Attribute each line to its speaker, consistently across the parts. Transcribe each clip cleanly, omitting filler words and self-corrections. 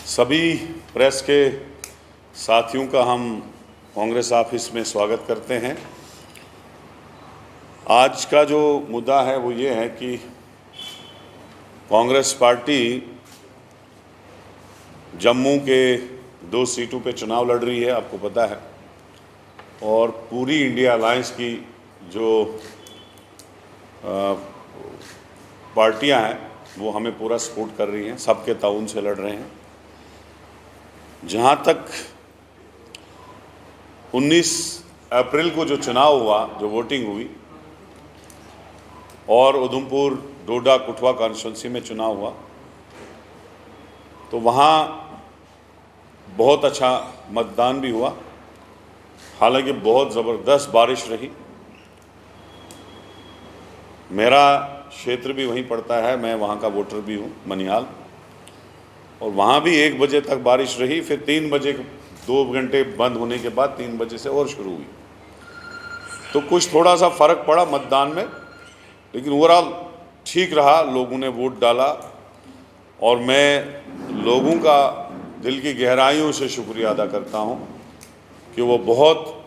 Speaker 1: सभी प्रेस के साथियों का हम कांग्रेस ऑफिस में स्वागत करते हैं। आज का जो मुद्दा है वो ये है कि कांग्रेस पार्टी जम्मू के 2 सीटों पे चुनाव लड़ रही है, आपको पता है, और पूरी इंडिया अलायंस की जो पार्टियां हैं वो हमें पूरा सपोर्ट कर रही हैं, सबके ताउन से लड़ रहे हैं। जहाँ तक 19 अप्रैल को जो चुनाव हुआ, जो वोटिंग हुई, और उधमपुर डोडा कुठवा कॉन्स्टिट्यूंसी में चुनाव हुआ, तो वहाँ बहुत अच्छा मतदान भी हुआ। हालांकि बहुत ज़बरदस्त बारिश रही। मेरा क्षेत्र भी वहीं पड़ता है, मैं वहाँ का वोटर भी हूँ, मनिहाल, और वहाँ भी 1 बजे तक बारिश रही। फिर 3 बजे 2 घंटे बंद होने के बाद 3 बजे से और शुरू हुई, तो कुछ थोड़ा सा फ़र्क पड़ा मतदान में, लेकिन ओवरऑल ठीक रहा। लोगों ने वोट डाला और मैं लोगों का दिल की गहराइयों से शुक्रिया अदा करता हूँ कि वो बहुत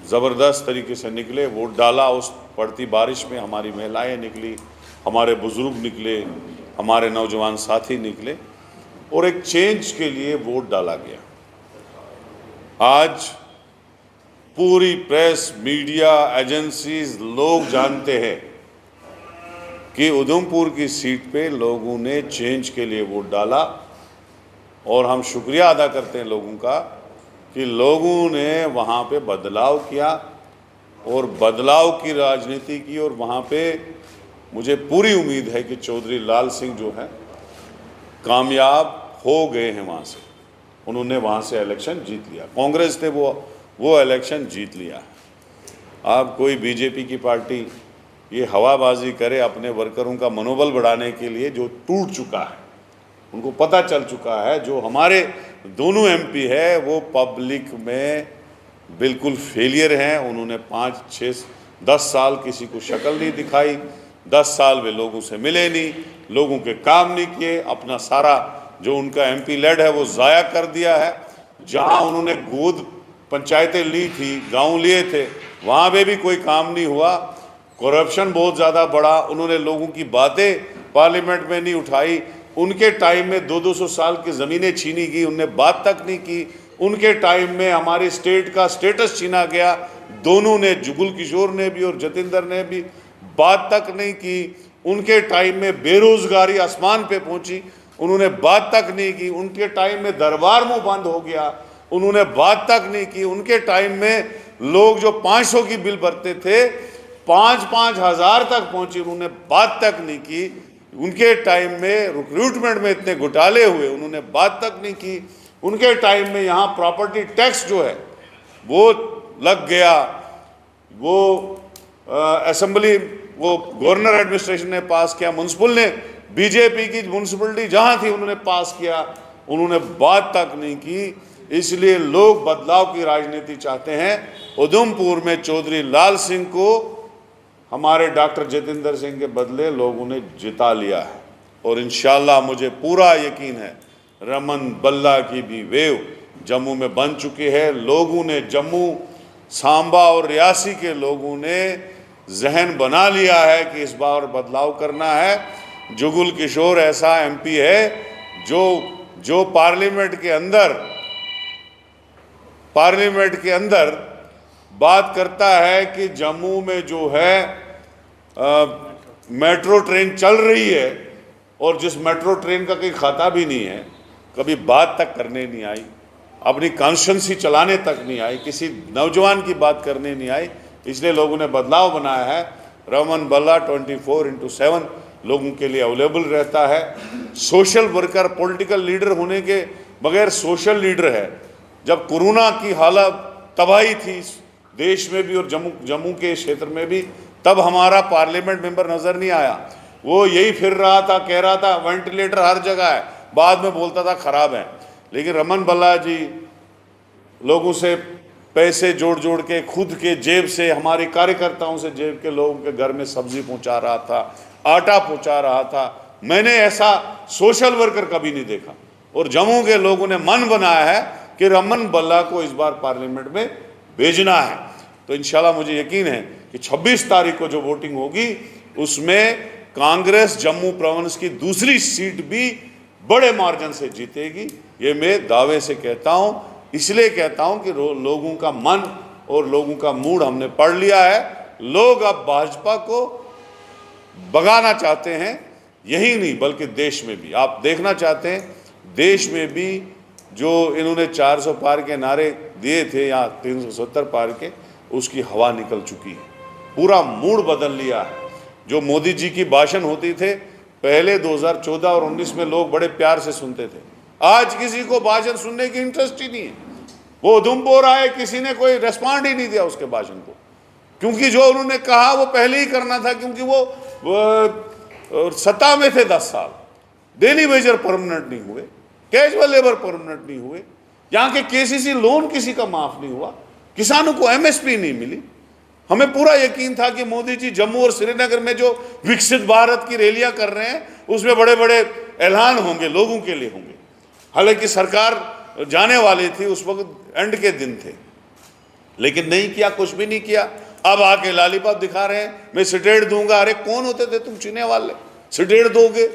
Speaker 1: ज़बरदस्त तरीके से निकले, वोट डाला। उस पड़ती बारिश में हमारी महिलाएं निकली, हमारे बुज़ुर्ग निकले, हमारे नौजवान साथी निकले, और एक चेंज के लिए वोट डाला गया। आज पूरी प्रेस, मीडिया, एजेंसीज, लोग जानते हैं कि उधमपुर की सीट पे लोगों ने चेंज के लिए वोट डाला, और हम शुक्रिया अदा करते हैं लोगों का कि लोगों ने वहाँ पे बदलाव किया और बदलाव की राजनीति की। और वहाँ पे मुझे पूरी उम्मीद है कि चौधरी लाल सिंह जो है कामयाब हो गए हैं वहाँ से। उन्होंने वहाँ से इलेक्शन जीत लिया, कांग्रेस ने वो इलेक्शन जीत लिया। अब कोई बीजेपी की पार्टी ये हवाबाजी करे अपने वर्करों का मनोबल बढ़ाने के लिए, जो टूट चुका है, उनको पता चल चुका है, जो हमारे दोनों एमपी है वो पब्लिक में बिल्कुल फेलियर हैं। उन्होंने 5, 6, 10 साल किसी को शक्ल नहीं दिखाई, 10 साल वे लोगों से मिले नहीं, लोगों के काम नहीं किए, अपना सारा जो उनका एमपी लेड है वो ज़ाया कर दिया है। जहां उन्होंने गोद पंचायतें ली थी, गांव लिए थे, वहां पे भी कोई काम नहीं हुआ। करप्शन बहुत ज़्यादा बढ़ा। उन्होंने लोगों की बातें पार्लियामेंट में नहीं उठाई। उनके टाइम में 200-200 साल की ज़मीनें छीनी गई, उनने बात तक नहीं की। उनके टाइम में हमारे स्टेट का स्टेटस छीना गया। दोनों ने, जुगल किशोर ने भी और जतिंदर ने भी, बात तक नहीं की। उनके टाइम में बेरोजगारी आसमान पे पहुंची, उन्होंने बात तक नहीं की। उनके टाइम में दरबार मुंह बंद हो गया, उन्होंने बात तक नहीं की। उनके टाइम में लोग जो 500 की बिल भरते थे 5-5 हज़ार तक पहुंची, उन्होंने बात तक नहीं की। उनके टाइम में रिक्रूटमेंट में इतने घोटाले हुए, उन्होंने बात तक नहीं की। उनके टाइम में यहाँ प्रॉपर्टी टैक्स जो है वो लग गया, वो असेंबली, वो गवर्नर एडमिनिस्ट्रेशन ने पास किया, म्युनिसिपल ने, बीजेपी की म्युनिसिपलिटी जहाँ थी उन्होंने पास किया, उन्होंने बात तक नहीं की। इसलिए लोग बदलाव की राजनीति चाहते हैं। उधमपुर में चौधरी लाल सिंह को हमारे डॉक्टर जतिंदर सिंह के बदले लोगों ने जिता लिया है, और इंशाल्लाह मुझे पूरा यकीन है रमन बल्ला की भी वेव जम्मू में बन चुकी है। लोगों ने, जम्मू, सांबा और रियासी के लोगों ने जहन बना लिया है कि इस बार बदलाव करना है। जुगल किशोर ऐसा एमपी है जो पार्लियामेंट के अंदर बात करता है कि जम्मू में जो है मेट्रो ट्रेन चल रही है, और जिस मेट्रो ट्रेन का कोई खाता भी नहीं है, कभी बात तक करने नहीं आई, अपनी कॉन्स्टिट्यूंसी चलाने तक नहीं आई, किसी नौजवान की बात करने नहीं आई। इसलिए लोगों ने बदलाव बनाया है। रमन बल्ला 24/7 लोगों के लिए अवेलेबल रहता है। सोशल वर्कर, पॉलिटिकल लीडर होने के बगैर सोशल लीडर है। जब कोरोना की हालत तबाही थी देश में भी और जम्मू के क्षेत्र में भी, तब हमारा पार्लियामेंट मेंबर नज़र नहीं आया। वो यही फिर रहा था, कह रहा था वेंटिलेटर हर जगह है, बाद में बोलता था ख़राब है। लेकिन रमन बल्ला जी लोगों से पैसे जोड़ जोड़ के, खुद के जेब से, हमारे कार्यकर्ताओं से जेब के लोगों के घर में सब्जी पहुंचा रहा था, आटा पहुंचा रहा था, मैंने ऐसा सोशल वर्कर कभी नहीं देखा। और जम्मू के लोगों ने मन बनाया है कि रमन बल्ला को इस बार पार्लियामेंट में भेजना है। तो इंशाल्लाह मुझे यकीन है कि 26 तारीख को जो वोटिंग होगी उसमें कांग्रेस जम्मू प्रोविंस की दूसरी सीट भी बड़े मार्जिन से जीतेगी। ये मैं दावे से कहता हूं, इसलिए कहता हूं कि लोगों का मन और लोगों का मूड हमने पढ़ लिया है। लोग अब भाजपा को भगाना चाहते हैं, यही नहीं बल्कि देश में भी। आप देखना चाहते हैं देश में भी जो इन्होंने 400 पार के नारे दिए थे या 370 पार के, उसकी हवा निकल चुकी है, पूरा मूड बदल लिया है। जो मोदी जी की भाषण होती थे पहले 2014 और 19 में लोग बड़े प्यार से सुनते थे, आज किसी को भाषण सुनने की इंटरेस्ट ही नहीं है। वो उधमपुर आए, किसी ने कोई रेस्पॉन्ड ही नहीं दिया उसके भाषण को, क्योंकि जो उन्होंने कहा वो पहले ही करना था, क्योंकि वो सत्ता में थे 10 साल, डेली वेजर परमानेंट नहीं हुए, कैजुअल लेबर परमानेंट नहीं हुए, यहाँ के केसीसी लोन किसी का माफ नहीं हुआ, किसानों को एमएसपी नहीं मिली। हमें पूरा यकीन था कि मोदी जी जम्मू और श्रीनगर में जो विकसित भारत की रैलियां कर रहे हैं उसमें बड़े बड़े ऐलान होंगे, लोगों के लिए होंगे। हालांकि सरकार जाने वाली थी, उस वक्त एंड के दिन थे, लेकिन नहीं किया, कुछ भी नहीं किया। अब आके लालीपाप दिखा रहे हैं, मैं स्टेट दूंगा। अरे कौन होते थे तुम चुने वाले, स्टेट दोगे?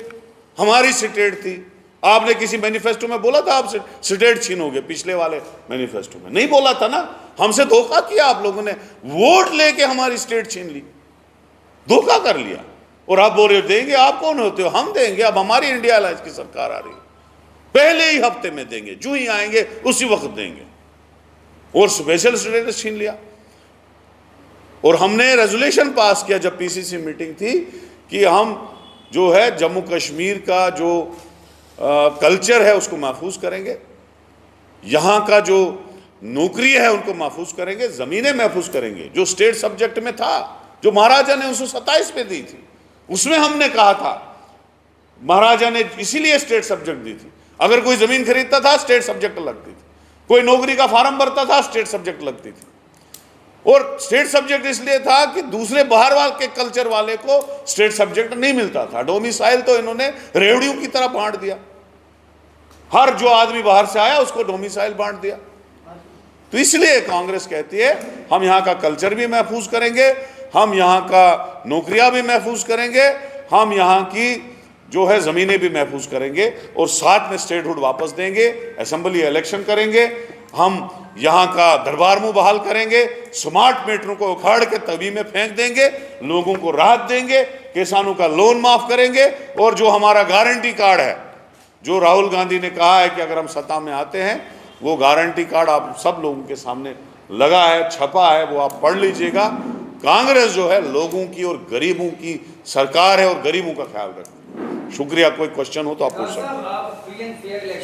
Speaker 1: हमारी स्टेट थी। आपने किसी मैनिफेस्टो में बोला था आप स्टेट छीनोगे? पिछले वाले मैनिफेस्टो में नहीं बोला था ना। हमसे धोखा किया आप लोगों ने, वोट लेके हमारी स्टेट छीन ली, धोखा कर लिया। और आप बोल रहे हो देंगे, आप कौन होते हो? हम देंगे। अब हमारी इंडिया अलायंस की सरकार आ रही है, पहले ही हफ्ते में देंगे, जो ही आएंगे उसी वक्त देंगे। और स्पेशल स्टेटस छीन लिया। और हमने रेजोल्यूशन पास किया जब पीसीसी मीटिंग थी कि हम जो है जम्मू कश्मीर का जो कल्चर है उसको महफूज करेंगे, यहाँ का जो नौकरी है उनको महफूज करेंगे, ज़मीनें महफूज करेंगे। जो स्टेट सब्जेक्ट में था, जो महाराजा ने 1927 में दी थी, उसमें हमने कहा था, महाराजा ने इसीलिए स्टेट सब्जेक्ट दी थी। अगर कोई ज़मीन खरीदता था स्टेट सब्जेक्ट लगती थी, कोई नौकरी का फार्म भरता था स्टेट सब्जेक्ट लगती थी। और स्टेट सब्जेक्ट इसलिए था कि दूसरे बाहर वाले के कल्चर वाले को स्टेट सब्जेक्ट नहीं मिलता था। डोमिसाइल तो इन्होंने रेवड़ियों की तरह बांट दिया, हर जो आदमी बाहर से आया उसको डोमिसाइल बांट दिया। तो इसलिए कांग्रेस कहती है हम यहाँ का कल्चर भी महफूज करेंगे, हम यहाँ का नौकरियां भी महफूज करेंगे, हम यहाँ की जो है ज़मीनें भी महफूज करेंगे, और साथ में स्टेटहुड वापस देंगे, असेंबली इलेक्शन करेंगे, हम यहाँ का दरबार मुंह बहाल करेंगे, स्मार्ट मीटरों को उखाड़ के तवी में फेंक देंगे, लोगों को राहत देंगे, किसानों का लोन माफ करेंगे। और जो हमारा गारंटी कार्ड है, जो राहुल गांधी ने कहा है कि अगर हम सत्ता में आते हैं, वो गारंटी कार्ड आप सब लोगों के सामने लगा है, छपा है, वो आप पढ़ लीजिएगा। कांग्रेस जो है लोगों की और गरीबों की सरकार है और गरीबों का ख्याल रखती है। शुक्रिया। कोई क्वेश्चन हो तो आप पूछ सकते हैं।